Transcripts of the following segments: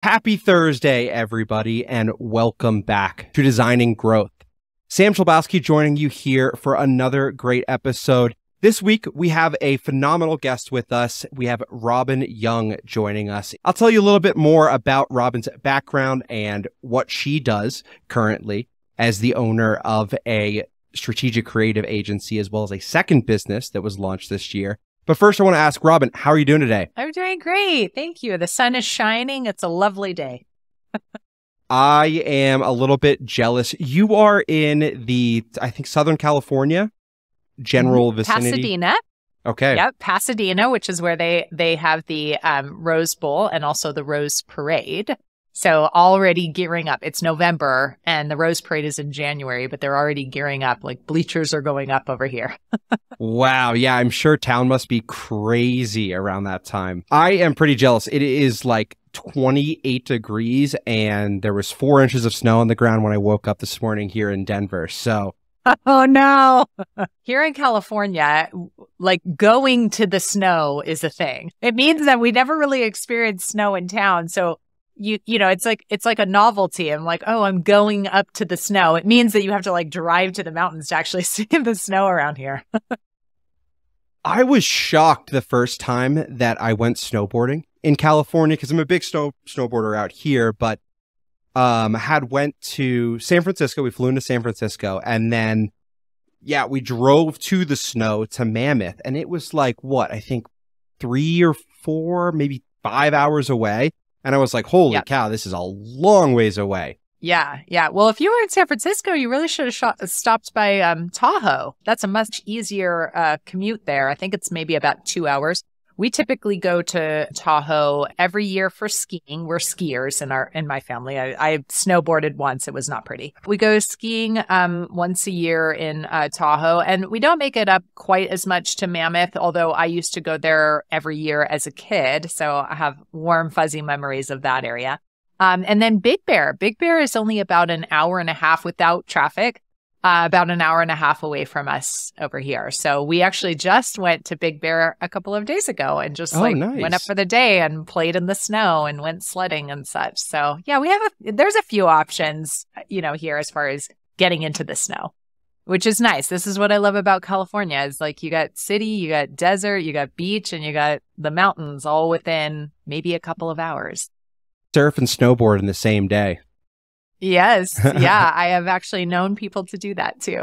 Happy Thursday, everybody, and welcome back to Designing Growth. Sam Schlabowski joining you here for another great episode. This week, we have a phenomenal guest with us. We have Robyn Young joining us. I'll tell you a little bit more about Robyn's background and what she does currently as the owner of a strategic creative agency, as well as a second business that was launched this year. But first, I want to ask Robyn, how are you doing today? I'm doing great. Thank you. The sun is shining. It's a lovely day. I am a little bit jealous. You are in the, I think, Southern California general vicinity. Pasadena. Okay. Yep, Pasadena, which is where they have the Rose Bowl and also the Rose Parade. So already gearing up. It's November and the Rose Parade is in January, but they're already gearing up. Like bleachers are going up over here. Wow. Yeah, I'm sure town must be crazy around that time. I am pretty jealous. It is like 28 degrees and there was 4 inches of snow on the ground when I woke up this morning here in Denver. So oh, no. Here in California, like going to the snow is a thing. It means that we never really experienced snow in town. So you know, it's like a novelty. I'm like, oh, I'm going up to the snow. It means that you have to like drive to the mountains to actually see the snow around here. I was shocked the first time that I went snowboarding in California because I'm a big snowboarder out here, but had went to San Francisco. We flew into San Francisco and then, yeah, we drove to the snow to Mammoth and it was like, what, I think 3 or 4, maybe 5 hours away. And I was like, holy cow, this is a long ways away. Yeah. Well, if you were in San Francisco, you really should have stopped by Tahoe. That's a much easier commute there. I think it's maybe about 2 hours. We typically go to Tahoe every year for skiing. We're skiers in my family. I snowboarded once. It was not pretty. We go skiing once a year in Tahoe, and we don't make it up quite as much to Mammoth, although I used to go there every year as a kid. So I have warm, fuzzy memories of that area. And then Big Bear. Big Bear is only about an hour and a half without traffic. About an hour and a half away from us over here. So we actually just went to Big Bear a couple of days ago and just nice. Went up for the day and played in the snow and went sledding and such. So yeah, there's a few options, you know, here as far as getting into the snow, which is nice. This is what I love about California is like you got city, you got desert, you got beach, and you got the mountains all within maybe a couple of hours. Surf and snowboard in the same day. Yes. Yeah. I have actually known people to do that too.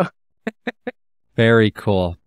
Very cool.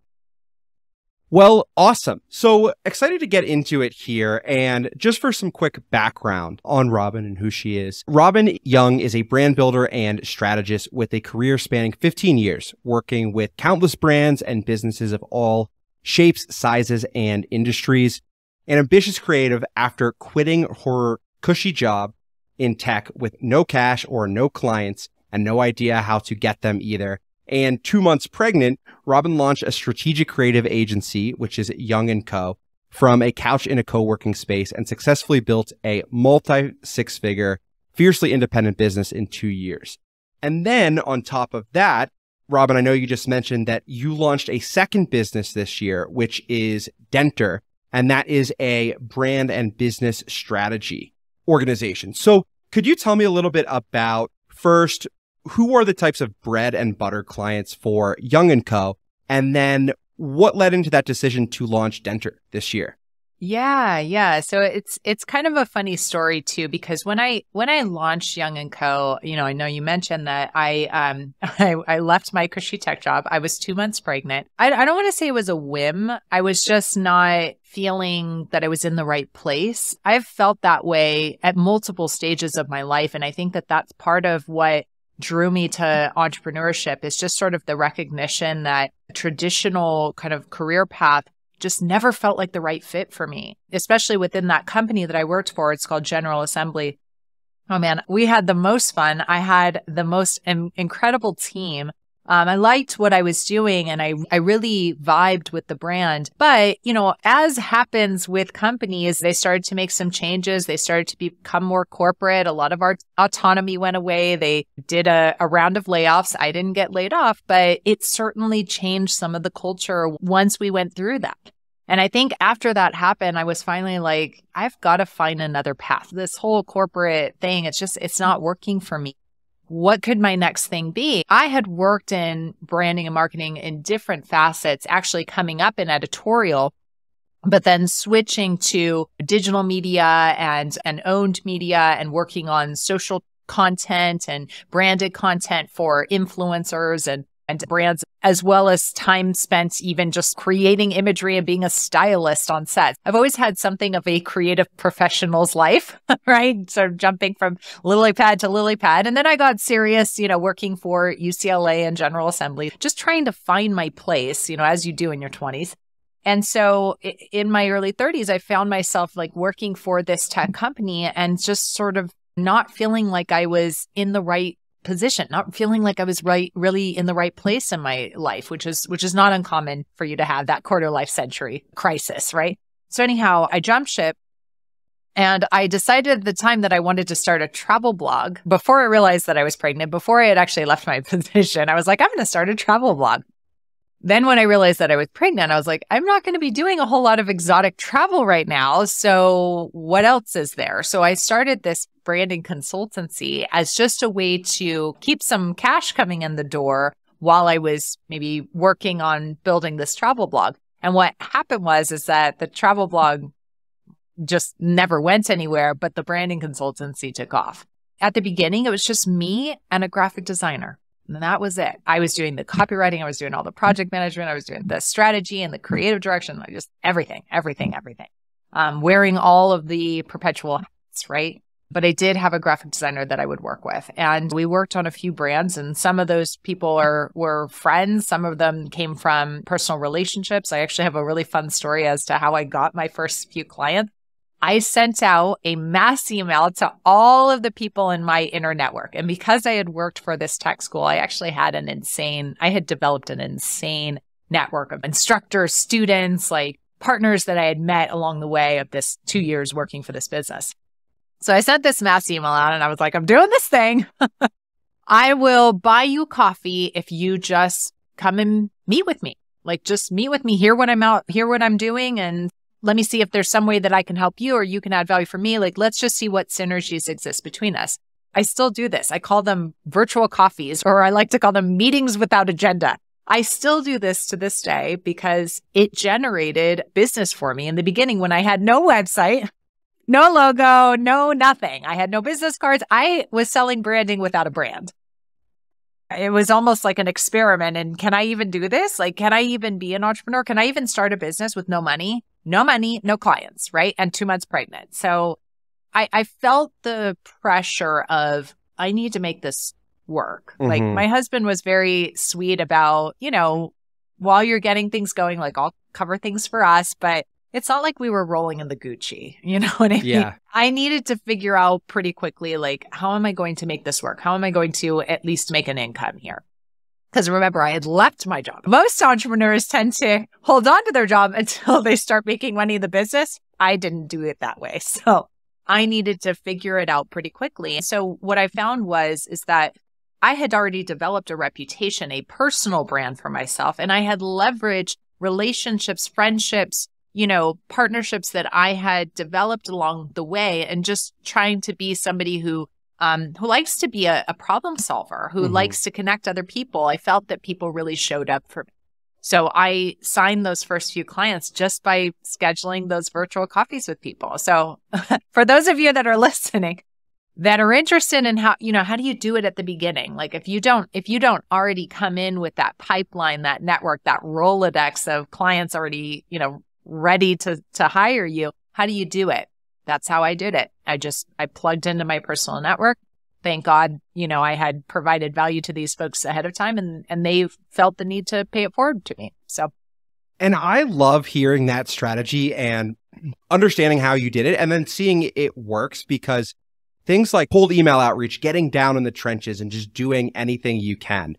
Well, awesome. So excited to get into it here. And just for some quick background on Robyn and who she is. Robyn Young is a brand builder and strategist with a career spanning 15 years, working with countless brands and businesses of all shapes, sizes, and industries. An ambitious creative after quitting her cushy job in tech with no cash or no clients and no idea how to get them either. And 2 months pregnant, Robyn launched a strategic creative agency, which is Young & Co., from a couch in a co-working space and successfully built a multi-six-figure, fiercely independent business in 2 years. And then on top of that, Robyn, I know you just mentioned that you launched a second business this year, which is Denter, and that is a brand and business strategy organization. So could you tell me a little bit about, first, who are the types of bread and butter clients for Young & Co., and then what led into that decision to launch Denter this year? Yeah. So it's kind of a funny story too, because when I launched Young & Co., you know, I know you mentioned that I left my cushy tech job. I was 2 months pregnant. I don't want to say it was a whim. I was just not feeling that I was in the right place. I've felt that way at multiple stages of my life. And I think that that's part of what drew me to entrepreneurship is just sort of the recognition that traditional kind of career path just never felt like the right fit for me, especially within that company that I worked for. It's called General Assembly. Oh man, we had the most fun. I had the most incredible team. I liked what I was doing and I really vibed with the brand. But, you know, as happens with companies, they started to make some changes. They started to become more corporate. A lot of our autonomy went away. They did a round of layoffs. I didn't get laid off, but it certainly changed some of the culture once we went through that. And I think after that happened, I was finally like, I've got to find another path. This whole corporate thing, it's not working for me. What could my next thing be? I had worked in branding and marketing in different facets, actually coming up in editorial, but then switching to digital media and owned media and working on social content and branded content for influencers and brands, as well as time spent even just creating imagery and being a stylist on set. I've always had something of a creative professional's life, right? Sort of jumping from lily pad to lily pad. And then I got serious, working for UCLA and General Assembly, just trying to find my place, as you do in your 20s. And so in my early 30s, I found myself like working for this tech company and just sort of not feeling like I was in the right position, not feeling like I was really in the right place in my life, which is not uncommon for you to have that quarter life century crisis, right? So anyhow, I jumped ship and I decided at the time that I wanted to start a travel blog. Before I realized that I was pregnant, before I had actually left my position, I was like, I'm going to start a travel blog. Then when I realized that I was pregnant, I was like, I'm not going to be doing a whole lot of exotic travel right now. So what else is there? So I started this branding consultancy as just a way to keep some cash coming in the door while I was maybe working on building this travel blog. And what happened is that the travel blog just never went anywhere, but the branding consultancy took off. At the beginning, it was just me and a graphic designer. And that was it. I was doing the copywriting. I was doing all the project management. I was doing the strategy and the creative direction. Just everything. Wearing all of the perpetual hats, right? But I did have a graphic designer that I would work with. And we worked on a few brands. And some of those people were friends. Some of them came from personal relationships. I actually have a really fun story as to how I got my first few clients. I sent out a mass email to all of the people in my inner network. And because I had worked for this tech school, I actually had I had developed an insane network of instructors, students, like partners that I had met along the way of this 2 years working for this business. So I sent this mass email out and I was like, I'm doing this thing. I will buy you coffee if you just come and meet with me. Like just meet with me, hear what I'm doing, and let me see if there's some way that I can help you or you can add value for me. Like, let's just see what synergies exist between us. I still do this. I call them virtual coffees, or I like to call them meetings without agenda. I still do this to this day because it generated business for me in the beginning when I had no website, no logo, no nothing. I had no business cards. I was selling branding without a brand. It was almost like an experiment. And can I even do this? Like, can I even be an entrepreneur? Can I even start a business with no money? No money, no clients, right? And 2 months pregnant. So I felt the pressure of, I need to make this work. Mm-hmm. Like my husband was very sweet about, while you're getting things going, like I'll cover things for us, but it's not like we were rolling in the Gucci, you know what I mean? Yeah. I needed to figure out pretty quickly, like, how am I going to make this work? How am I going to at least make an income here? Because remember, I had left my job. Most entrepreneurs tend to hold on to their job until they start making money in the business. I didn't do it that way. So I needed to figure it out pretty quickly. So what I found is that I had already developed a reputation, a personal brand for myself, and I had leveraged relationships, friendships, partnerships that I had developed along the way, and just trying to be somebody who likes to be a problem solver, who likes to connect other people. I felt that people really showed up for me. So I signed those first few clients just by scheduling those virtual coffees with people. So for those of you that are listening, that are interested in how do you do it at the beginning? Like if you don't already come in with that pipeline, that network, that Rolodex of clients already, ready to hire you, how do you do it? That's how I did it. I plugged into my personal network. Thank God, I had provided value to these folks ahead of time, and they felt the need to pay it forward to me. So, and I love hearing that strategy and understanding how you did it and then seeing it works, because things like cold email outreach, getting down in the trenches and just doing anything you can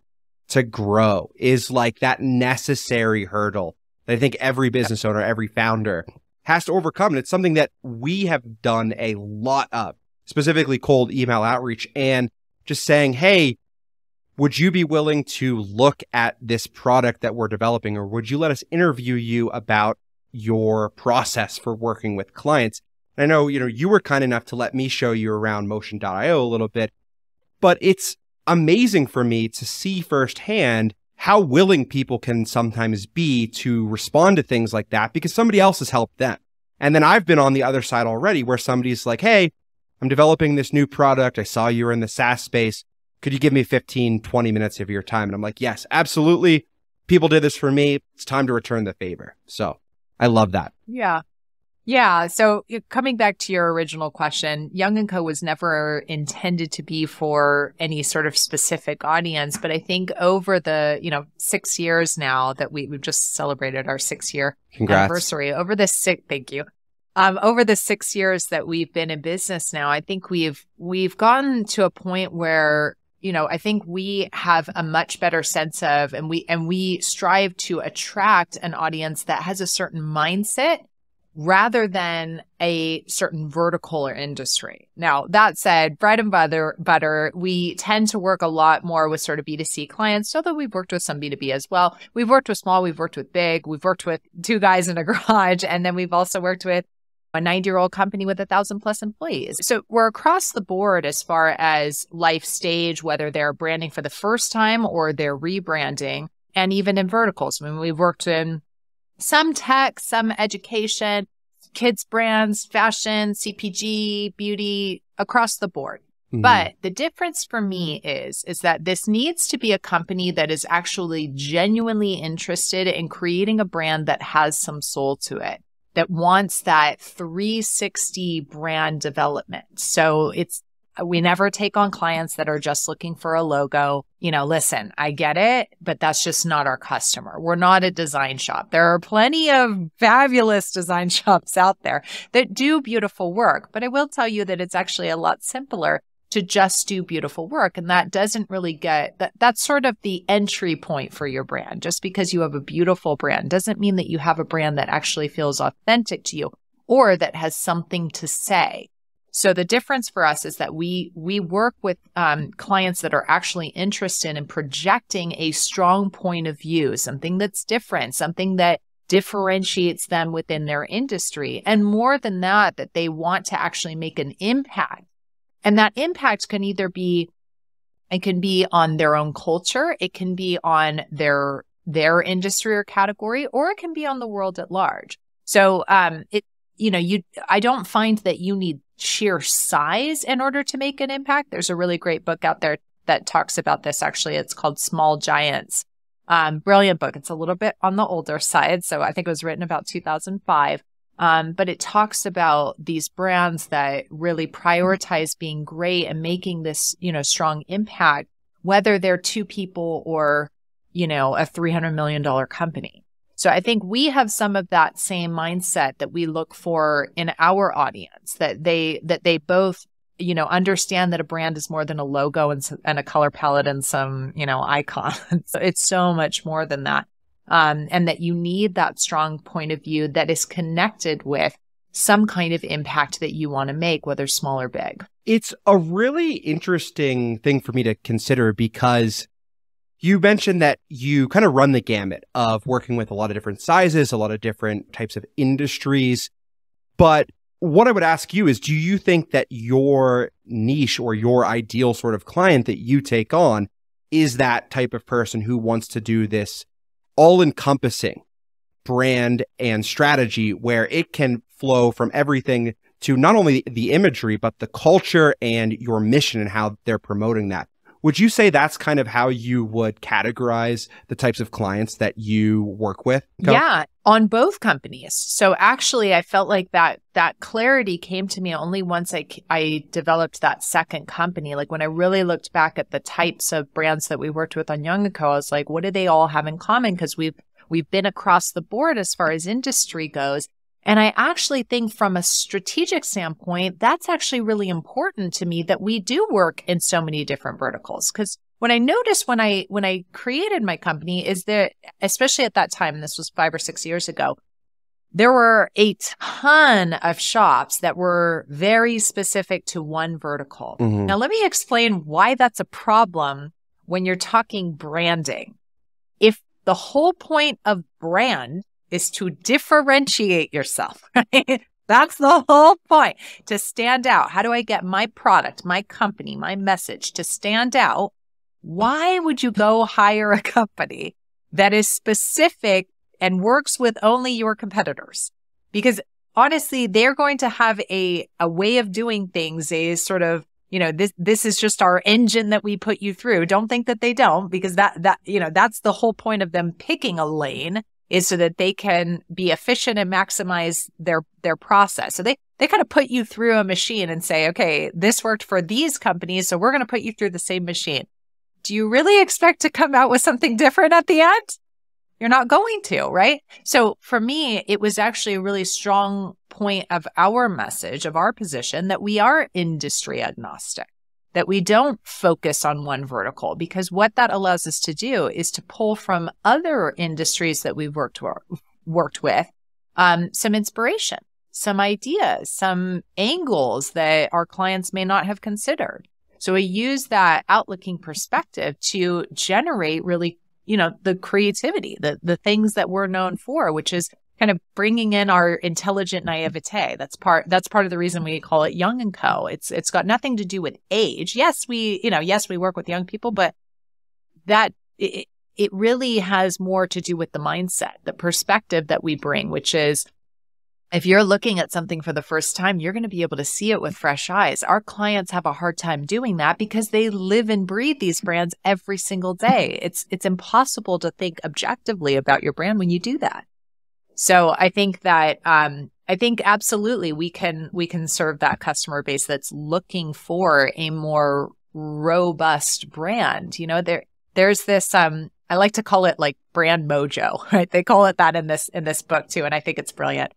to grow is like that necessary hurdle that I think every business owner, every founder has to overcome. And it's something that we have done a lot of, specifically cold email outreach, and just saying, hey, would you be willing to look at this product that we're developing? Or would you let us interview you about your process for working with clients. And I know, you were kind enough to let me show you around Motion.io a little bit, but it's amazing for me to see firsthand how willing people can sometimes be to respond to things like that because somebody else has helped them. And then I've been on the other side already where somebody's like, hey, I'm developing this new product. I saw you were in the SaaS space. Could you give me 15, 20 minutes of your time? And I'm like, yes, absolutely. People did this for me. It's time to return the favor. So I love that. Yeah. Yeah. So coming back to your original question, Young & Co. was never intended to be for any sort of specific audience. But I think over the, 6 years now that we've just celebrated our 6-year anniversary, thank you. Over the 6 years that we've been in business now, I think we've gotten to a point where, I think we have a much better sense of, and we strive to attract an audience that has a certain mindset rather than a certain vertical or industry. Now, that said, bread and butter, we tend to work a lot more with sort of B2C clients, although we've worked with some B2B as well. We've worked with small, we've worked with big, we've worked with 2 guys in a garage, and then we've also worked with a 90-year-old company with 1,000+ employees. So we're across the board as far as life stage, whether they're branding for the first time or they're rebranding, and even in verticals. I mean, we've worked in some tech, some education, kids brands, fashion, CPG, beauty, across the board. Mm-hmm. But the difference for me is that this needs to be a company that is actually genuinely interested in creating a brand that has some soul to it, that wants that 360 brand development. So we never take on clients that are just looking for a logo. Listen, I get it, but that's just not our customer. We're not a design shop. There are plenty of fabulous design shops out there that do beautiful work, but I will tell you that it's actually a lot simpler to just do beautiful work. And that doesn't really that's sort of the entry point for your brand. Just because you have a beautiful brand doesn't mean that you have a brand that actually feels authentic to you or that has something to say. So the difference for us is that we work with clients that are actually interested in projecting a strong point of view, something that's different, something that differentiates them within their industry. And more than that they want to actually make an impact. And that impact can either be, it can be on their own culture, it can be on their industry or category, or it can be on the world at large. So I don't find that you need sheer size in order to make an impact. There's a really great book out there that talks about this. Actually, it's called Small Giants. Brilliant book. It's a little bit on the older side. So I think it was written about 2005. But it talks about these brands that really prioritize being great and making this, strong impact, whether they're 2 people or, a $300 million company. So I think we have some of that same mindset that we look for in our audience, that they both, understand that a brand is more than a logo and a color palette and some, icon. So it's so much more than that. And that you need that strong point of view that is connected with some kind of impact that you want to make, whether small or big. It's a really interesting thing for me to consider because you mentioned that you kind of run the gamut of working with a lot of different sizes, a lot of different types of industries. But what I would ask you is, do you think that your niche or your ideal sort of client that you take on is that type of person who wants to do this all-encompassing brand and strategy where it can flow from everything to not only the imagery, but the culture and your mission and how they're promoting that? Would you say that's kind of how you would categorize the types of clients that you work with? Yeah, on both companies. So actually, I felt like that clarity came to me only once I developed that second company. Like when I really looked back at the types of brands that we worked with on Young & Co., I was like, what do they all have in common? Because we've been across the board as far as industry goes. And I actually think from a strategic standpoint, that's actually really important to me that we do work in so many different verticals. Because what I noticed when I created my company is that, especially at that time, and this was 5 or 6 years ago, there were a ton of shops that were very specific to one vertical. Mm-hmm. Now, let me explain why that's a problem when you're talking branding. If the whole point of brand is to differentiate yourself, right? That's the whole point, to stand out. How do I get my product, my company, my message to stand out? Why would you go hire a company that is specific and works with only your competitors? Because honestly, they're going to have a way of doing things, a sort of, this is just our engine that we put you through. Don't think that they don't, because that's the whole point of them picking a lane, is so that they can be efficient and maximize their process. So they kind of put you through a machine and say, okay, this worked for these companies, so we're going to put you through the same machine. Do you really expect to come out with something different at the end? You're not going to, right? So for me, it was actually a really strong point of our message, of our position, that we are industry agnostic, that we don't focus on one vertical, because what that allows us to do is to pull from other industries that we've worked with some inspiration, some ideas, some angles that our clients may not have considered. So we use that outlooking perspective to generate really, the creativity, the things that we're known for, which is kind of bringing in our intelligent naivete. That's part of the reason we call it Young and Co. It's got nothing to do with age. Yes, we work with young people, but that it really has more to do with the mindset, the perspective that we bring, which is, if you're looking at something for the first time, you're going to be able to see it with fresh eyes. Our clients have a hard time doing that because they live and breathe these brands every single day. It's impossible to think objectively about your brand when you do that. So I think that absolutely we can serve that customer base that's looking for a more robust brand. There's this I like to call it like brand mojo, right? They call it that in this book too, and I think it's brilliant.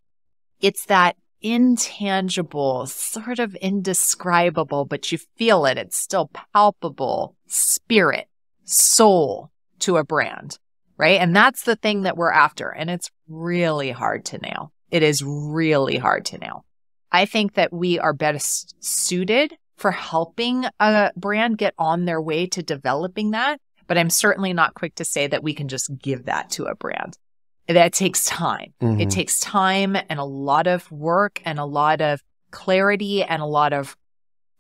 It's that intangible, sort of indescribable, but you feel it. It's still palpable spirit, soul to a brand, right? And that's the thing that we're after. And it's really hard to nail. It is really hard to nail. I think that we are best suited for helping a brand get on their way to developing that. But I'm certainly not quick to say that we can just give that to a brand. That takes time. Mm-hmm. It takes time and a lot of work and a lot of clarity and a lot of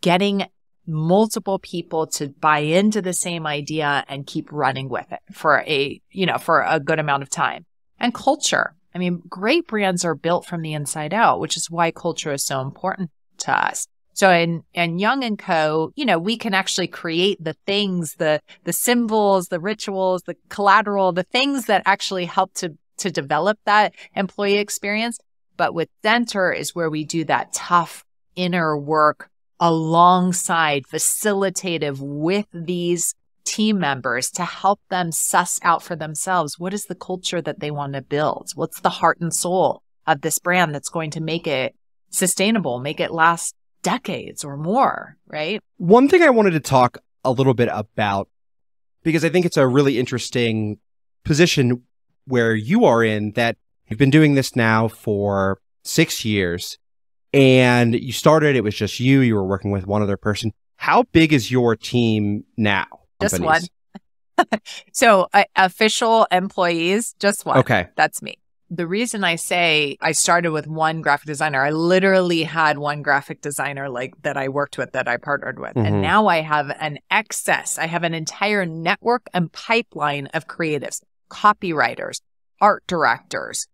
getting multiple people to buy into the same idea and keep running with it for a good amount of time. And culture. I mean, great brands are built from the inside out, which is why culture is so important to us. So in Young and Co., we can actually create the things, the symbols, the rituals, the collateral, the things that actually help to develop that employee experience. But with Center is where we do that tough inner work alongside, facilitative with these team members to help them suss out for themselves, what is the culture that they want to build? What's the heart and soul of this brand that's going to make it sustainable, make it last decades or more, right? One thing I wanted to talk a little bit about, because I think it's a really interesting position where you are in, that you've been doing this now for 6 years and you started, it was just you were working with one other person. How big is your team now? Just one. So official employees, just one. Okay. That's me. The reason I say I started with one graphic designer, I literally had one graphic designer that I worked with, that I partnered with. Mm-hmm. And now I have an excess. I have an entire network and pipeline of creatives, copywriters, art directors,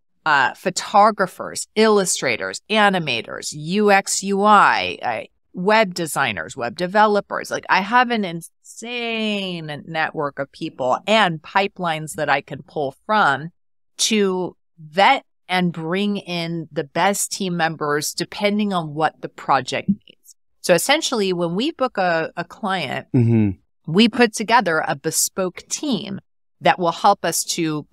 photographers, illustrators, animators, UX, UI, web designers, web developers. I have an insane network of people and pipelines that I can pull from to vet and bring in the best team members depending on what the project needs. So essentially, when we book a client, mm-hmm. we put together a bespoke team that will help us to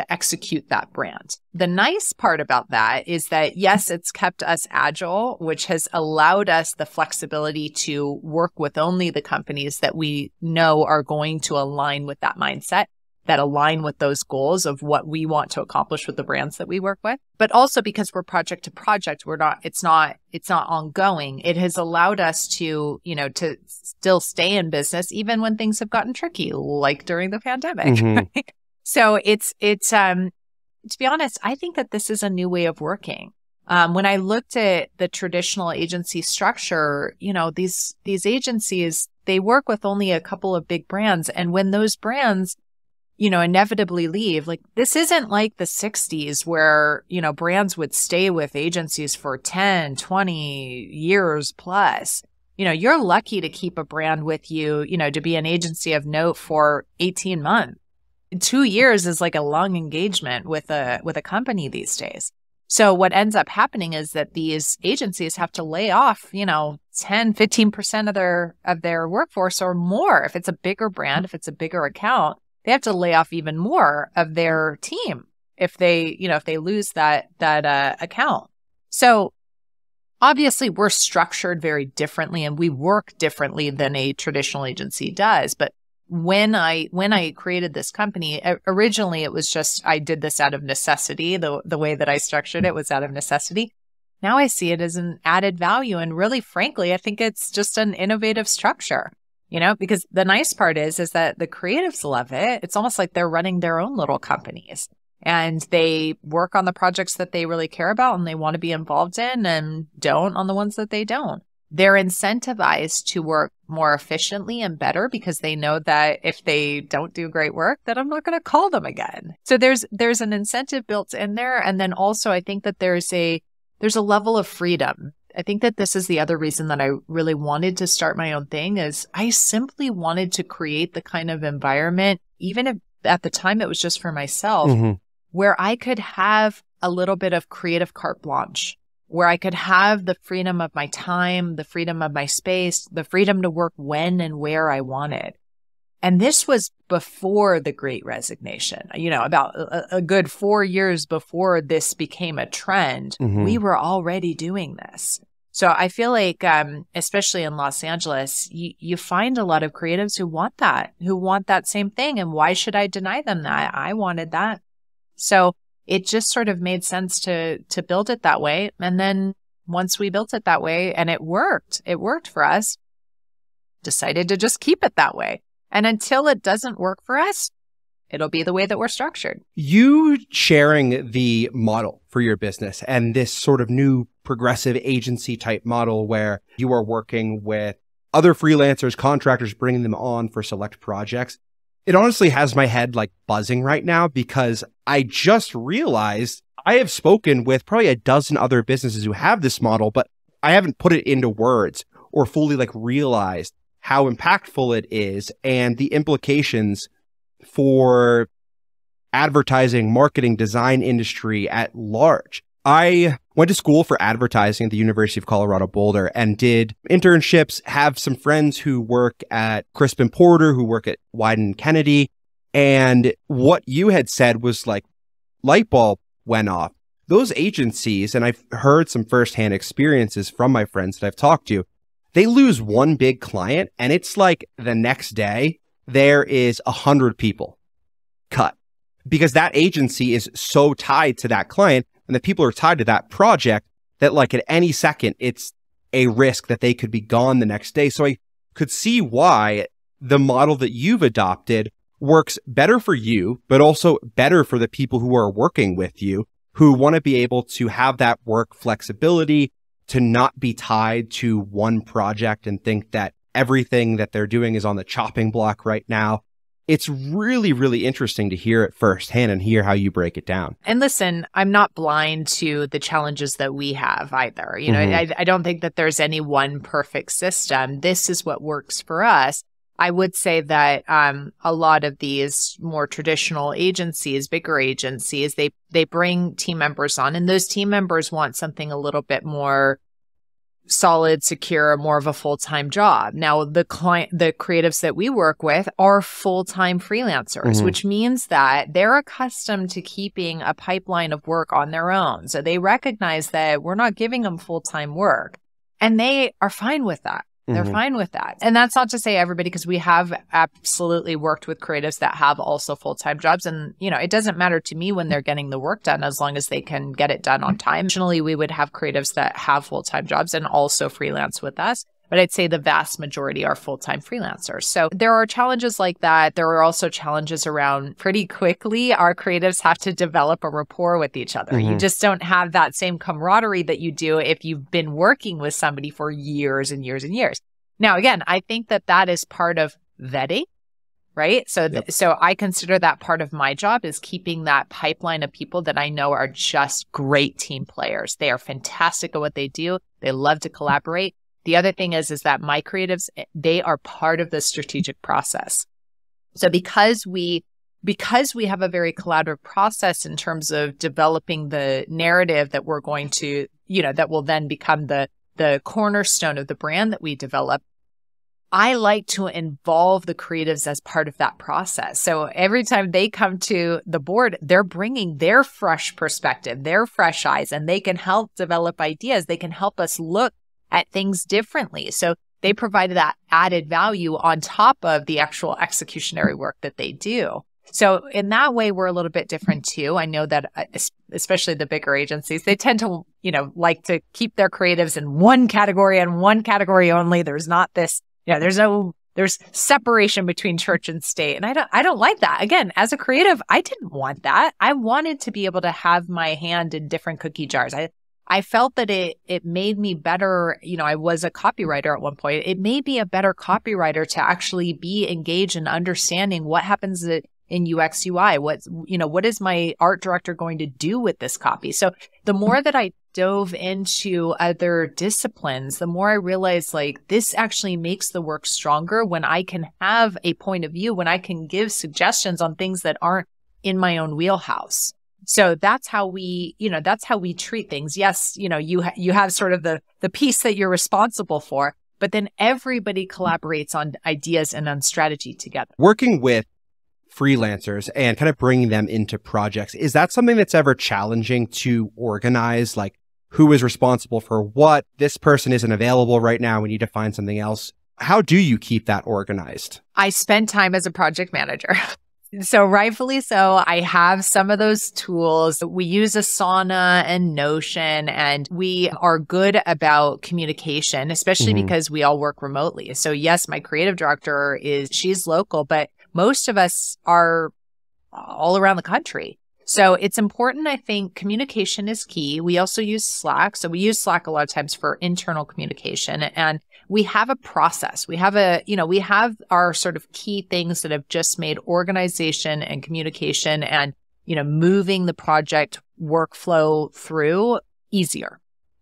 execute that brand. The nice part about that is that, yes, it's kept us agile, which has allowed us the flexibility to work with only the companies that we know are going to align with that mindset, that align with those goals of what we want to accomplish with the brands that we work with. But also because we're project to project, it's not ongoing. It has allowed us to still stay in business even when things have gotten tricky, like during the pandemic. Mm-hmm. Right? So to be honest, I think that this is a new way of working. When I looked at the traditional agency structure, these agencies, they work with only a couple of big brands. And when those brands, inevitably leave, like this isn't like the 60s where, brands would stay with agencies for 10, 20 years plus. You're lucky to keep a brand with you, to be an agency of note for 18 months. 2 years is like a long engagement with a company these days. So what ends up happening is that these agencies have to lay off, 10, 15% of their workforce or more. If it's a bigger brand, if it's a bigger account, they have to lay off even more of their team if they lose that account. So obviously we're structured very differently and we work differently than a traditional agency does. But when I created this company, originally it was just, I did this out of necessity. The way that I structured it was out of necessity. Now I see it as an added value. And really, frankly, I think it's just an innovative structure, because the nice part is that the creatives love it. It's almost like they're running their own little companies and they work on the projects that they really care about and they want to be involved in and don't on the ones that they don't. They're incentivized to work more efficiently and better because they know that if they don't do great work, that I'm not going to call them again. So there's an incentive built in there. And then also I think that there's a level of freedom. I think that this is the other reason that I really wanted to start my own thing is I simply wanted to create the kind of environment, even if at the time it was just for myself, where I could have a little bit of creative carte blanche, where I could have the freedom of my time, the freedom of my space, the freedom to work when and where I wanted. And this was before the Great Resignation, about a good 4 years before this became a trend, we were already doing this. So I feel like, especially in Los Angeles, you find a lot of creatives who want that same thing. And why should I deny them that? I wanted that. So it just sort of made sense to build it that way. And then once we built it that way and it worked for us, decided to just keep it that way. And until it doesn't work for us, it'll be the way that we're structured. You sharing the model for your business and this sort of new progressive agency type model where you are working with other freelancers, contractors, bringing them on for select projects. It honestly has my head like buzzing right now because I just realized I have spoken with probably a dozen other businesses who have this model, but I haven't put it into words or fully like realized how impactful it is and the implications for advertising, marketing, design industry at large. I went to school for advertising at the University of Colorado Boulder and did internships, have some friends who work at Crispin Porter, who work at Wyden Kennedy. And what you had said was like light bulb went off. Those agencies, and I've heard some firsthand experiences from my friends that I've talked to, they lose one big client and it's like the next day there is 100 people cut because that agency is so tied to that client and the people are tied to that project that like at any second, it's a risk that they could be gone the next day. So I could see why the model that you've adopted works better for you, but also better for the people who are working with you, who want to be able to have that work flexibility, to not be tied to one project and think that everything that they're doing is on the chopping block right now. It's really, really interesting to hear it firsthand and hear how you break it down. And listen, I'm not blind to the challenges that we have either. I don't think that there's any one perfect system. This is what works for us. I would say that a lot of these more traditional agencies, bigger agencies, they bring team members on, and those team members want something a little bit more solid, secure, more of a full-time job. Now, the creatives that we work with are full-time freelancers, which means that they're accustomed to keeping a pipeline of work on their own. So they recognize that we're not giving them full-time work, and they are fine with that. They're fine with that. And that's not to say everybody, because we have absolutely worked with creatives that have also full-time jobs. And, it doesn't matter to me when they're getting the work done as long as they can get it done on time. Additionally, we would have creatives that have full-time jobs and also freelance with us. but I'd say the vast majority are full-time freelancers. So there are challenges like that. There are also challenges around pretty quickly. Our creatives have to develop a rapport with each other. You just don't have that same camaraderie that you do if you've been working with somebody for years and years and years. Now, again, I think that that is part of vetting, right? So, so I consider that part of my job is keeping that pipeline of people that I know are just great team players. They are fantastic at what they do. They love to collaborate. The other thing is that my creatives, they are part of the strategic process. So because we have a very collaborative process in terms of developing the narrative that we're going to, that will then become the cornerstone of the brand that we develop, I like to involve the creatives as part of that process. So every time they come to the board, they're bringing their fresh perspective, their fresh eyes, and they can help develop ideas. They can help us look at things differently. So they provide that added value on top of the actual executionary work that they do. So in that way, we're a little bit different too. I know that especially the bigger agencies, they tend to, like to keep their creatives in one category and one category only. There's not this, there's separation between church and state. And I don't like that. Again, as a creative, I didn't want that. I wanted to be able to have my hand in different cookie jars. I felt that it made me better. I was a copywriter at one point. It made me a better copywriter to actually be engaged in understanding what happens in UX UI. What is my art director going to do with this copy? So the more that I dove into other disciplines, the more I realized this actually makes the work stronger when I can have a point of view, when I can give suggestions on things that aren't in my own wheelhouse. So that's how we treat things. Yes, you have sort of the piece that you're responsible for, but then everybody collaborates on ideas and on strategy together. Working with freelancers and kind of bringing them into projects, is that something that's ever challenging to organize? Like, who is responsible for what? This person isn't available right now. We need to find something else. How do you keep that organized? I spend time as a project manager. So rightfully so, I have some of those tools. We use Asana and Notion, and we are good about communication, especially because we all work remotely. So yes, my creative director she's local, but most of us are all around the country. So it's important. I think communication is key. We also use Slack. So we use Slack a lot of times for internal communication, and we have a process. We have we have our sort of key things that have just made organization and communication and, moving the project workflow through easier.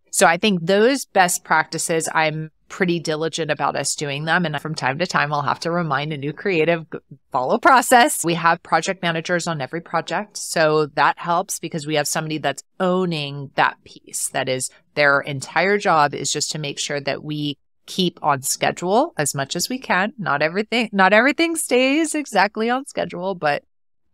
So I think those best practices, I'm pretty diligent about us doing them. And from time to time, I'll have to remind a new creative, follow process. We have project managers on every project. So that helps because we have somebody that's owning that piece. That is, their entire job is just to make sure that we keep on schedule as much as we can. Not everything stays exactly on schedule, but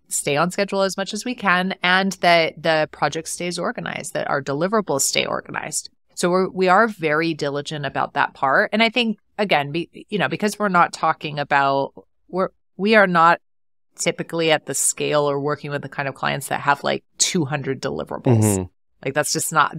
stay on schedule as much as we can, and that the project stays organized, that our deliverables stay organized. So we are very diligent about that part. And I think, again, because we're not talking about, we are not typically at the scale or working with the kind of clients that have 200 deliverables. That's just not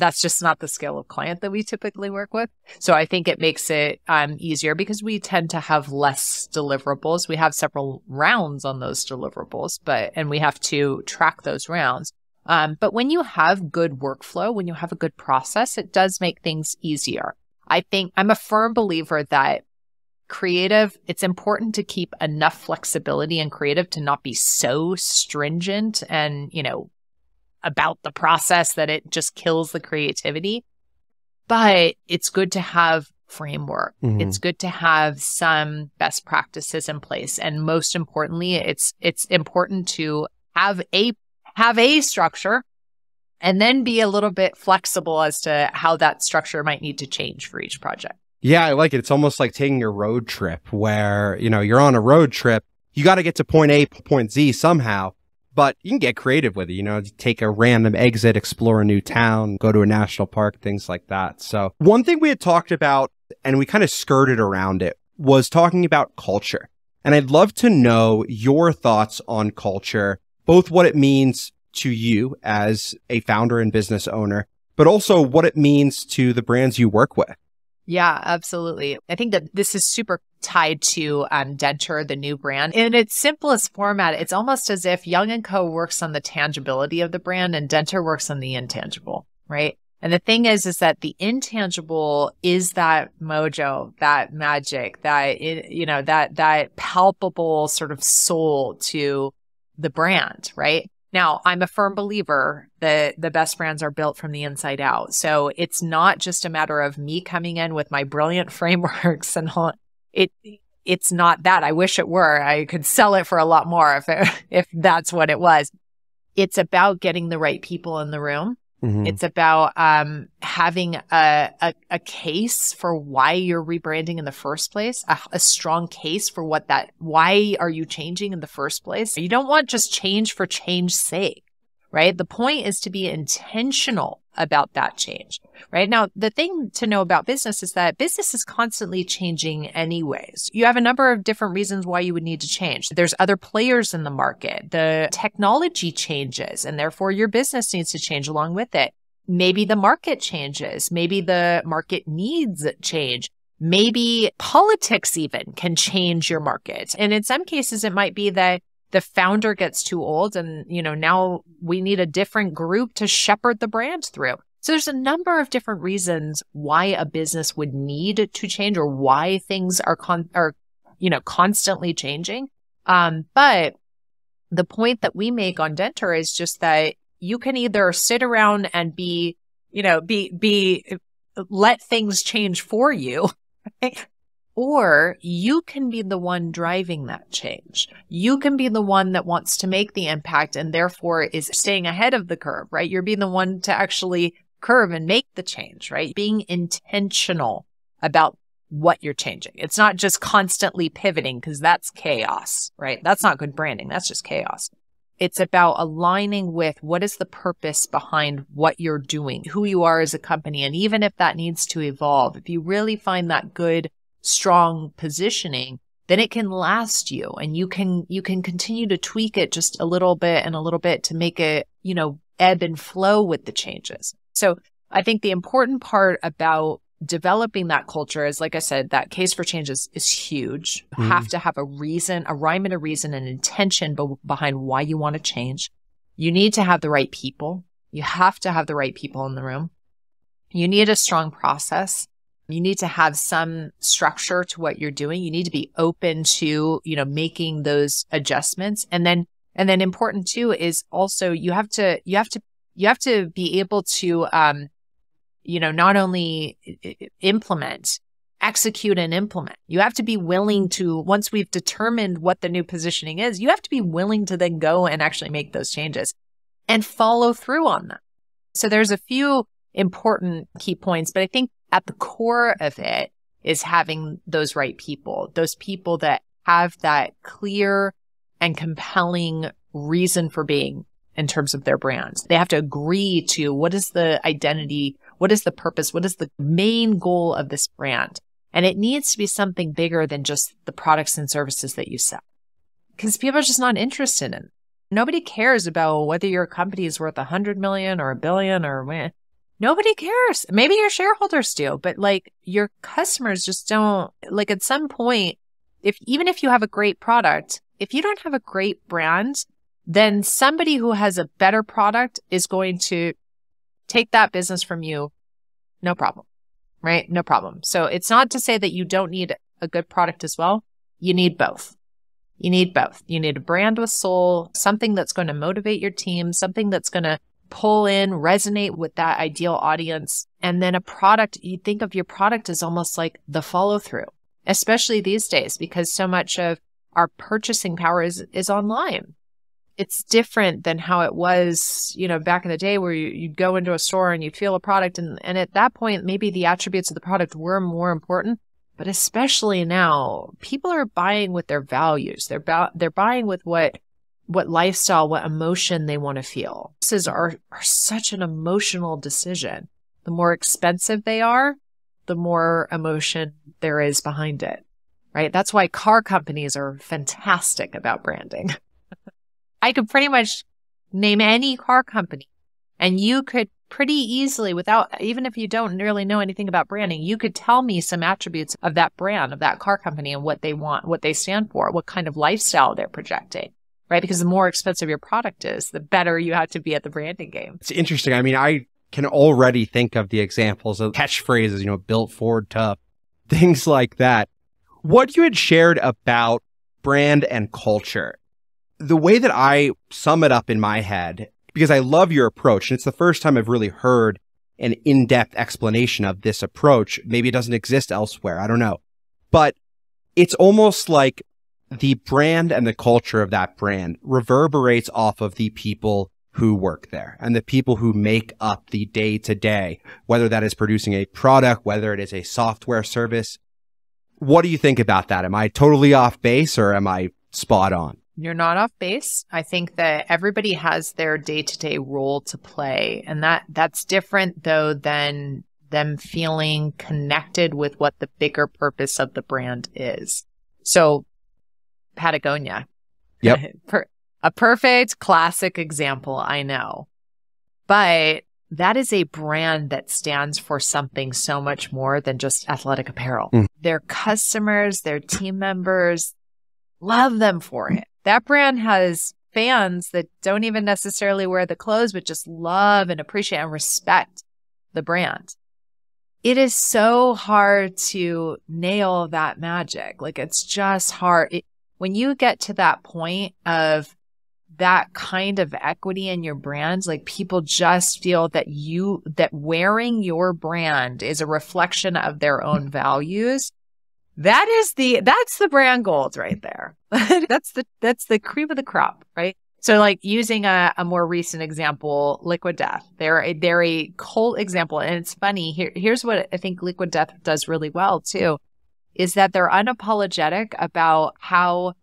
the scale of client that we typically work with. So I think it makes it easier because we tend to have less deliverables. We have several rounds on those deliverables, and we have to track those rounds. But when you have good workflow, when you have a good process, it does make things easier. I think I'm a firm believer that it's important to keep enough flexibility in creative to not be so stringent and, about the process that it just kills the creativity. But it's good to have framework. It's good to have some best practices in place. And most importantly, it's important to have a structure and then be a little bit flexible as to how that structure might need to change for each project. Yeah, I like it. It's almost like taking a road trip where, you're on a road trip. You got to get to point A, point Z somehow, but you can get creative with it. Take a random exit, explore a new town, go to a national park, things like that. So one thing we had talked about, and we kind of skirted around it, was talking about culture. And I'd love to know your thoughts on culture, both what it means to you as a founder and business owner, but also what it means to the brands you work with. Yeah, absolutely. I think that this is super tied to Denture, the new brand. In its simplest format, it's almost as if Young & Co. works on the tangibility of the brand and Denture works on the intangible, right? And the thing is that the intangible is that mojo, that magic, that palpable sort of soul to the brand, right? Now, I'm a firm believer that the best brands are built from the inside out. So it's not just a matter of me coming in with my brilliant frameworks and all. It's not that. I wish it were. I could sell it for a lot more if that's what it was. It's about getting the right people in the room. Mm-hmm. It's about having a case for why you're rebranding in the first place, a strong case for why are you changing in the first place? You don't want just change for change's sake, right? The point is to be intentional about that change, right? Now, the thing to know about business is that business is constantly changing anyways. You have a number of different reasons why you would need to change. There's other players in the market. The technology changes, and therefore your business needs to change along with it. Maybe the market changes. Maybe the market needs change. Maybe politics even can change your market. And in some cases, it might be that the founder gets too old and, now we need a different group to shepherd the brand through. So there's a number of different reasons why a business would need to change or why things are constantly changing. But the point that we make on Denture is just that you can either sit around and let things change for you, right? Or you can be the one driving that change. You can be the one that wants to make the impact and therefore is staying ahead of the curve, right? You're being the one to actually curve and make the change, right? Being intentional about what you're changing. It's not just constantly pivoting because that's chaos, right? That's not good branding. That's just chaos. It's about aligning with what is the purpose behind what you're doing, who you are as a company. And even if that needs to evolve, if you really find that good, strong positioning, then it can last you and you can continue to tweak it just a little bit and a little bit to make it, ebb and flow with the changes. So I think the important part about developing that culture is, like I said, that case for change is huge. You have to have a reason, a rhyme and a reason, an intention behind why you want to change. You need to have the right people. You have to have the right people in the room. You need a strong process. You need to have some structure to what you're doing. You need to be open to, making those adjustments. And then important too is also you have to be able to, not only execute and implement. You have to be willing to, once we've determined what the new positioning is, you have to be willing to then go and actually make those changes and follow through on them. So there's a few important key points, but I think at the core of it is having those right people, those people that have that clear and compelling reason for being in terms of their brands. They have to agree to what is the identity, what is the purpose, what is the main goal of this brand. And it needs to be something bigger than just the products and services that you sell, because people are just not interested in it. Nobody cares about whether your company is worth 100 million or a billion or nobody cares. Maybe your shareholders do, but your customers just don't. At some point, even if you have a great product, if you don't have a great brand, then somebody who has a better product is going to take that business from you. No problem, right? No problem. So it's not to say that you don't need a good product as well. You need both. You need both. You need a brand with soul, something that's going to motivate your team, something that's going to pull in, resonate with that ideal audience. And then a product, you think of your product as almost like the follow through, especially these days, because so much of our purchasing power is online. It's different than how it was, back in the day where you'd go into a store and you'd feel a product. And at that point, maybe the attributes of the product were more important. But especially now, people are buying with their values. They're buying with what lifestyle, what emotion they want to feel. This are such an emotional decision. The more expensive they are, the more emotion there is behind it, right? That's why car companies are fantastic about branding. I could pretty much name any car company and you could pretty easily without, even if you don't really know anything about branding, you could tell me some attributes of that brand, of that car company and what they want, what they stand for, what kind of lifestyle they're projecting, right? Because the more expensive your product is, the better you have to be at the branding game. It's interesting. I mean, I can already think of the examples of catchphrases, built Ford tough, things like that. What you had shared about brand and culture, the way that I sum it up in my head, because I love your approach, and it's the first time I've really heard an in-depth explanation of this approach. Maybe it doesn't exist elsewhere. I don't know. But it's almost like the brand and the culture of that brand reverberates off of the people who work there and the people who make up the day-to-day, whether that is producing a product, whether it is a software service. What do you think about that? Am I totally off base or am I spot on? You're not off base. I think that everybody has their day-to-day role to play. And that's different though than them feeling connected with what the bigger purpose of the brand is. So Patagonia. Yep. A perfect classic example, I know. But that is a brand that stands for something so much more than just athletic apparel. Their customers, their team members love them for it. That brand has fans that don't even necessarily wear the clothes, but just love and appreciate and respect the brand. It is so hard to nail that magic. Like, it's just hard. When you get to that point of that kind of equity in your brand, like people just feel that that wearing your brand is a reflection of their own values. That's the brand gold right there. That's the cream of the crop, right? So like using a more recent example, Liquid Death, they're a cult example. And it's funny. Here's what I think Liquid Death does really well too, is that they're unapologetic about how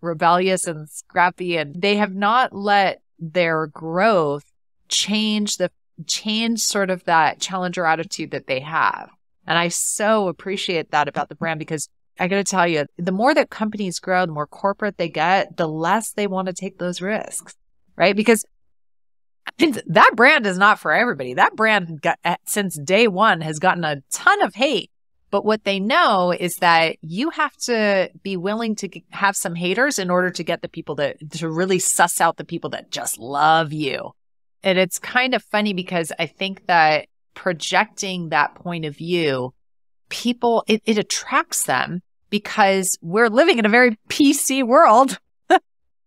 rebellious and scrappy, and they have not let their growth change sort of that challenger attitude that they have. And I so appreciate that about the brand, because I got to tell you, the more that companies grow, the more corporate they get, the less they want to take those risks, right? Because that brand is not for everybody. That brand since day one has gotten a ton of hate. But what they know is that you have to be willing to have some haters in order to get the people to really suss out the people that just love you. And it's kind of funny because I think that projecting that point of view, people, it attracts them because we're living in a very PC world.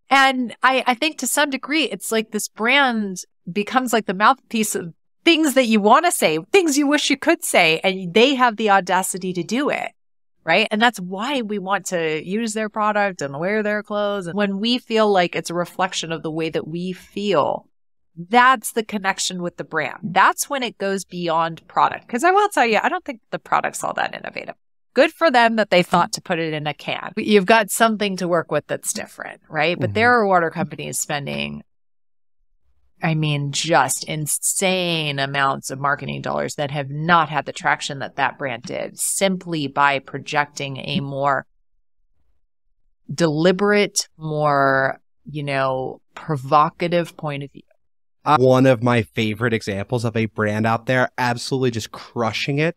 And I think to some degree, it's like this brand becomes like the mouthpiece of things that you want to say, things you wish you could say, and they have the audacity to do it, right? And that's why we want to use their product and wear their clothes. And when we feel like it's a reflection of the way that we feel, that's the connection with the brand. That's when it goes beyond product. Because I will tell you, I don't think the product's all that innovative. Good for them that they thought to put it in a can. You've got something to work with that's different, right? But there are water companies spending, just insane amounts of marketing dollars that have not had the traction that brand did, simply by projecting a more deliberate, more, provocative point of view. One of my favorite examples of a brand out there absolutely just crushing it.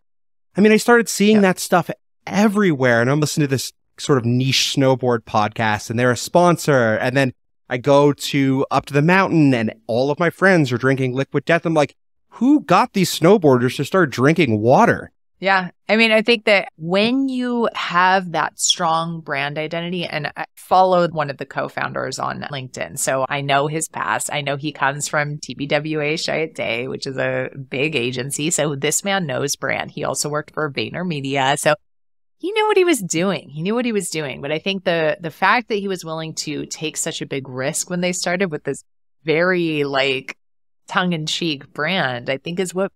I started seeing that stuff everywhere, and I'm listening to this sort of niche snowboard podcast, and they're a sponsor, and then I go up to the mountain and all of my friends are drinking Liquid Death. I'm like, who got these snowboarders to start drinking water? Yeah. I think that when you have that strong brand identity, and I followed one of the co-founders on LinkedIn, so I know his past. I know he comes from TBWA Chiat, which is a big agency. So this man knows brand. He also worked for VaynerMedia. So he knew what he was doing. But I think the fact that he was willing to take such a big risk when they started with this very tongue-in-cheek brand, I think is what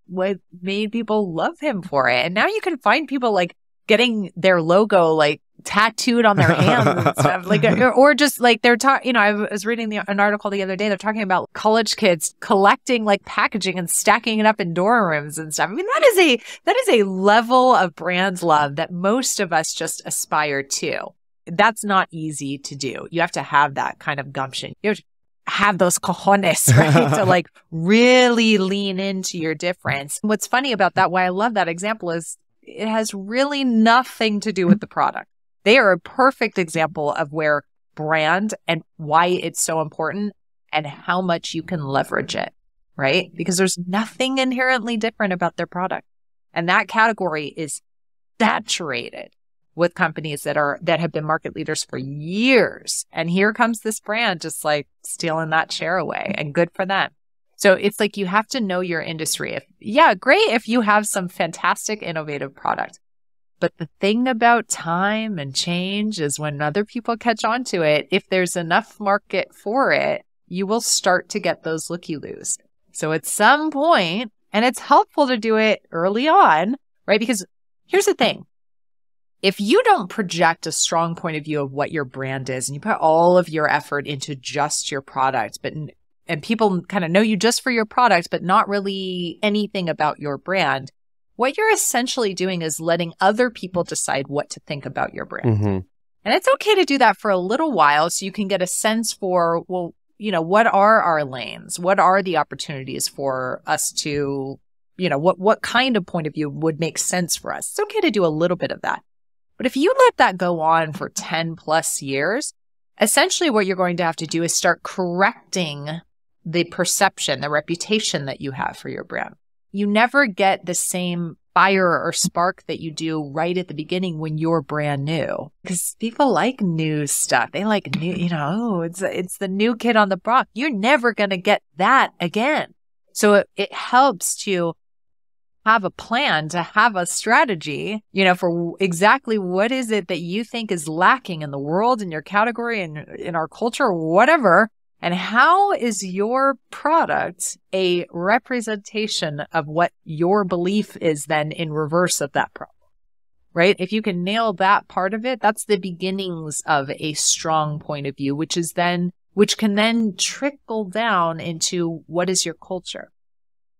made people love him for it. And now you can find people getting their logo tattooed on their hands and stuff, or just they're talking. I was reading an article the other day. They're talking about college kids collecting packaging and stacking it up in dorm rooms and stuff. That is a level of brand love that most of us just aspire to. That's not easy to do. You have to have that kind of gumption. You have to have those cojones, right? To like really lean into your difference. What's funny about that, why I love that example, is it has really nothing to do with the product. They are a perfect example of where brand and why it's so important and how much you can leverage it, right? Because there's nothing inherently different about their product. And that category is saturated with companies that have been market leaders for years. And here comes this brand just like stealing that share away, and good for them. So it's like you have to know your industry. Great if you have some fantastic innovative product. But the thing about time and change is when other people catch on to it, if there's enough market for it, you will start to get those looky-loos. So at some point, and it's helpful to do it early on, right? Because here's the thing. If you don't project a strong point of view of what your brand is, and you put all of your effort into just your product, and people kind of know you just for your product, but not really anything about your brand, what you're essentially doing is letting other people decide what to think about your brand. Mm-hmm. And it's okay to do that for a little while so you can get a sense for, well, what are our lanes? What are the opportunities for us to, what kind of point of view would make sense for us? It's okay to do a little bit of that. But if you let that go on for 10 plus years, essentially what you're going to have to do is start correcting the perception, the reputation that you have for your brand. You never get the same fire or spark that you do right at the beginning when you're brand new, because people like new stuff. They like new, it's the new kid on the block. You're never going to get that again. So it helps to have a plan, to have a strategy, for exactly what is it that you think is lacking in the world, in your category, and in our culture, or whatever. And how is your product a representation of what your belief is then in reverse of that problem, right? If you can nail that part of it, that's the beginnings of a strong point of view, which can then trickle down into what is your culture.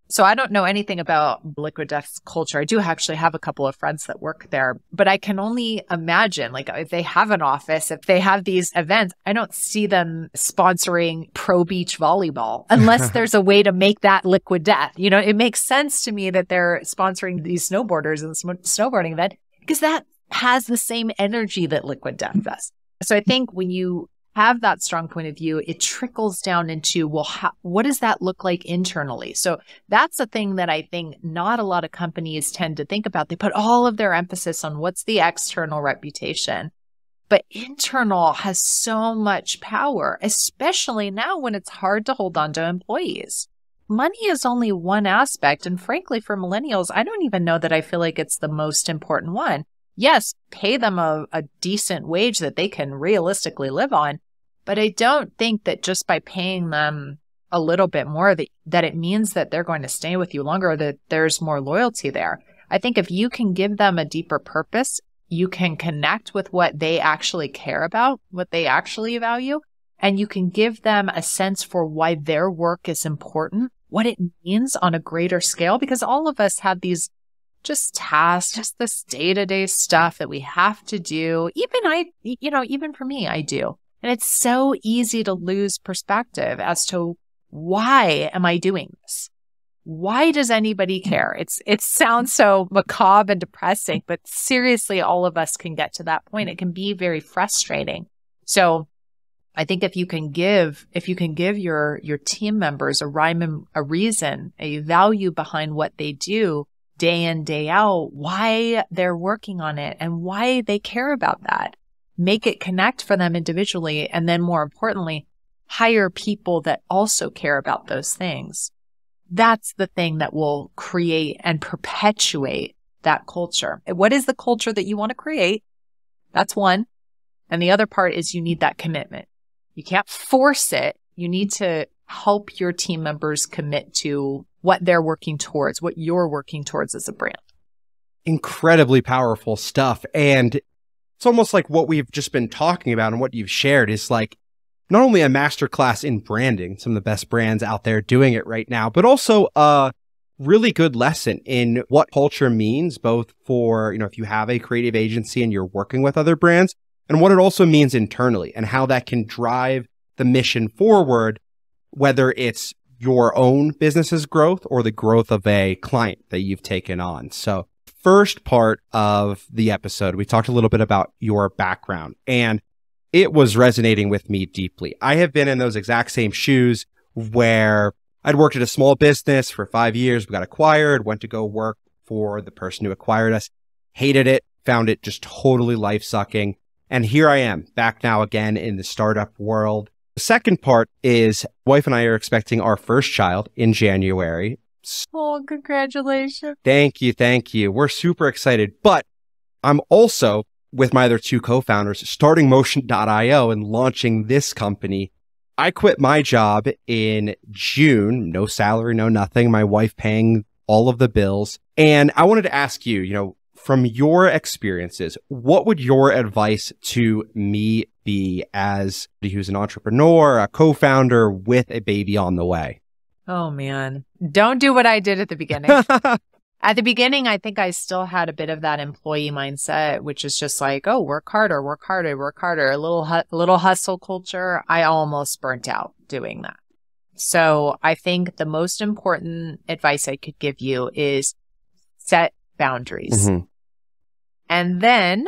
So I don't know anything about Liquid Death's culture. I do actually have a couple of friends that work there, but I can only imagine, like, if they have an office, if they have these events, I don't see them sponsoring pro beach volleyball unless there's a way to make that Liquid Death. It makes sense to me that they're sponsoring these snowboarders and snowboarding event because that has the same energy that Liquid Death does. So I think when you have that strong point of view, it trickles down into, well, what does that look like internally? So that's the thing that I think not a lot of companies tend to think about. They put all of their emphasis on what's the external reputation, but internal has so much power, especially now when it's hard to hold on to employees. Money is only one aspect. And frankly, for millennials, I don't even know that I feel like it's the most important one. Yes, pay them a decent wage that they can realistically live on. But I don't think that just by paying them a little bit more that it means that they're going to stay with you longer, or that there's more loyalty there. I think if you can give them a deeper purpose, you can connect with what they actually care about, what they actually value, and you can give them a sense for why their work is important, what it means on a greater scale, because all of us have these just tasks, just this day-to-day stuff that we have to do. Even for me, I do. And it's so easy to lose perspective as to, why am I doing this? Why does anybody care? It sounds so macabre and depressing, but seriously, all of us can get to that point. It can be very frustrating. So I think if you can give your team members a rhyme and a reason, a value behind what they do day in, day out, why they're working on it and why they care about that. Make it connect for them individually. And then more importantly, hire people that also care about those things. That's the thing that will create and perpetuate that culture. What is the culture that you want to create? That's one. And the other part is you need that commitment. You can't force it. You need to help your team members commit to what they're working towards, what you're working towards as a brand. Incredibly powerful stuff. And it's almost like what we've just been talking about and what you've shared is like not only a masterclass in branding, some of the best brands out there doing it right now, but also a really good lesson in what culture means, both for, if you have a creative agency and you're working with other brands, and what it also means internally and how that can drive the mission forward whether it's your own business's growth or the growth of a client that you've taken on. So first part of the episode, we talked a little bit about your background, and it was resonating with me deeply. I have been in those exact same shoes where I'd worked at a small business for 5 years. We got acquired, went to go work for the person who acquired us, hated it, found it just totally life-sucking. And here I am back now again in the startup world. The second part is wife and I are expecting our first child in January. Oh, congratulations. Thank you. Thank you. We're super excited. But I'm also, with my other two co-founders, starting Motion.io and launching this company. I quit my job in June, no salary, no nothing, my wife paying all of the bills. And I wanted to ask you, from your experiences, what would your advice to me be as who's an entrepreneur, a co-founder with a baby on the way? Oh, man. Don't do what I did at the beginning. At the beginning, I think I still had a bit of that employee mindset, which is just like, oh, work harder, work harder, work harder, a little hustle culture. I almost burnt out doing that. So I think the most important advice I could give you is set boundaries. Mm-hmm. And then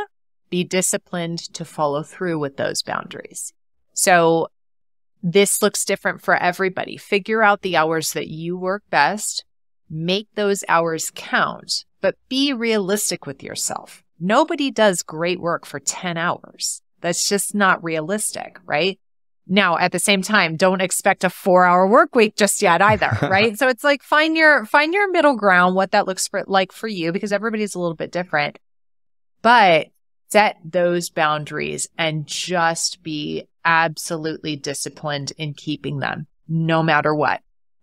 be disciplined to follow through with those boundaries. So this looks different for everybody. Figure out the hours that you work best. Make those hours count, but be realistic with yourself. Nobody does great work for 10 hours. That's just not realistic, right? Now, at the same time, don't expect a 4-hour work week just yet either, right? So it's like find your middle ground, what that looks like for you, because everybody's a little bit different. But set those boundaries and just be absolutely disciplined in keeping them, no matter what.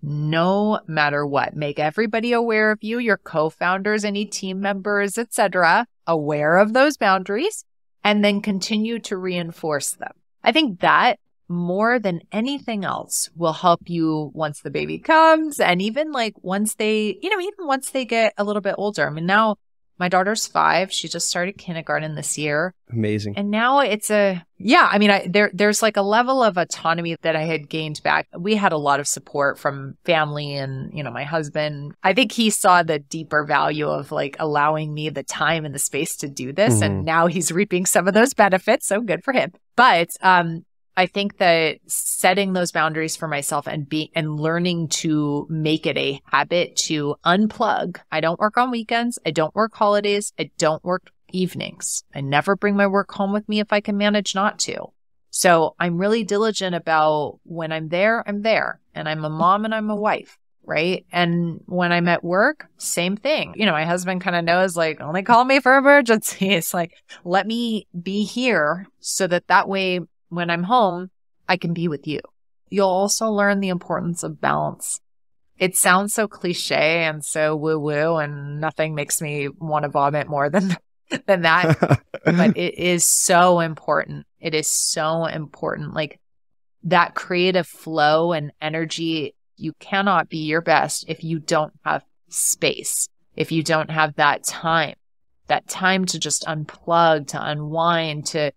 No matter what. Make everybody aware of you, your co-founders, any team members, etc., aware of those boundaries, and then continue to reinforce them. I think that more than anything else will help you once the baby comes, and even like once they, even once they get a little bit older. I mean, now my daughter's 5. She just started kindergarten this year. Amazing. And now it's there's like a level of autonomy that I had gained back. We had a lot of support from family and, my husband. I think he saw the deeper value of like allowing me the time and the space to do this. Mm-hmm. And now he's reaping some of those benefits. So good for him. But, I think that setting those boundaries for myself and learning to make it a habit to unplug. I don't work on weekends. I don't work holidays. I don't work evenings. I never bring my work home with me if I can manage not to. So I'm really diligent about when I'm there, and I'm a mom and I'm a wife, right? And when I'm at work, same thing. My husband kind of knows, like, only call me for emergencies. Like, let me be here so that way, when I'm home, I can be with you. You'll also learn the importance of balance. It sounds so cliche and so woo-woo, and nothing makes me want to vomit more than that. But it is so important. It is so important. Like that creative flow and energy, you cannot be your best if you don't have space, if you don't have that time to just unplug, to unwind, to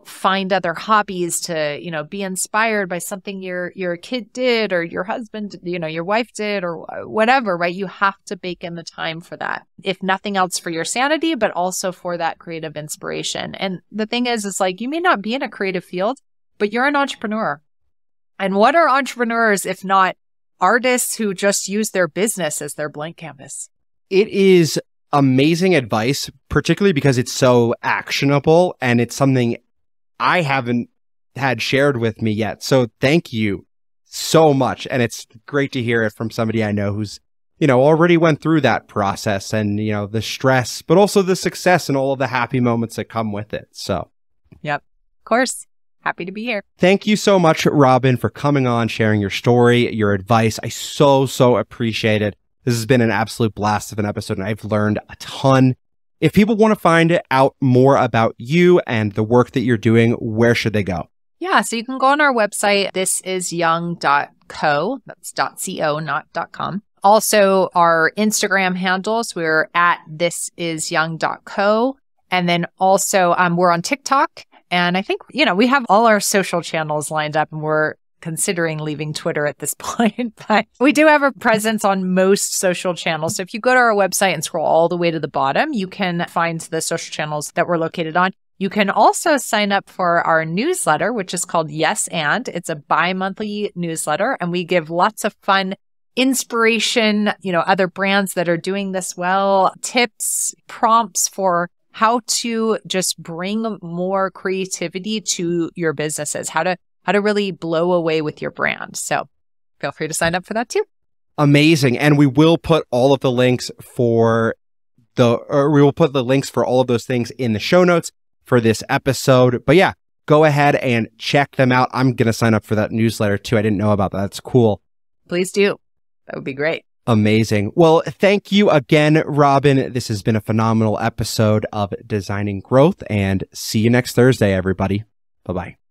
find other hobbies, to, be inspired by something your kid did or your husband, your wife did or whatever, right? You have to bake in the time for that. If nothing else for your sanity, but also for that creative inspiration. And the thing is like, you may not be in a creative field, but you're an entrepreneur. And what are entrepreneurs if not artists who just use their business as their blank canvas? It is amazing advice, particularly because it's so actionable and it's something I haven't had shared with me yet. So thank you so much. And it's great to hear it from somebody I know who's, already went through that process and, the stress, but also the success and all of the happy moments that come with it. So, yep, of course. Happy to be here. Thank you so much, Robyn, for coming on, sharing your story, your advice. I so appreciate it. This has been an absolute blast of an episode, and I've learned a ton. If people want to find out more about you and the work that you're doing, where should they go? Yeah, so you can go on our website, thisisyoung.co. That's .co, not .com. Also, our Instagram handles, we're at thisisyoung.co. And then also, we're on TikTok. And I think, we have all our social channels lined up, and we're considering leaving Twitter at this point, but we do have a presence on most social channels. So if you go to our website and scroll all the way to the bottom, you can find the social channels that we're located on. You can also sign up for our newsletter, which is called Yes And. It's a bi-monthly newsletter, and we give lots of fun inspiration, other brands that are doing this well, tips, prompts for how to just bring more creativity to your businesses, how to really blow away with your brand. So feel free to sign up for that too. Amazing. And we will put all of the links for all of those things in the show notes for this episode. But yeah, go ahead and check them out. I'm going to sign up for that newsletter too. I didn't know about that. That's cool. Please do. That would be great. Amazing. Well, thank you again, Robyn. This has been a phenomenal episode of Designing Growth, and see you next Thursday, everybody. Bye-bye.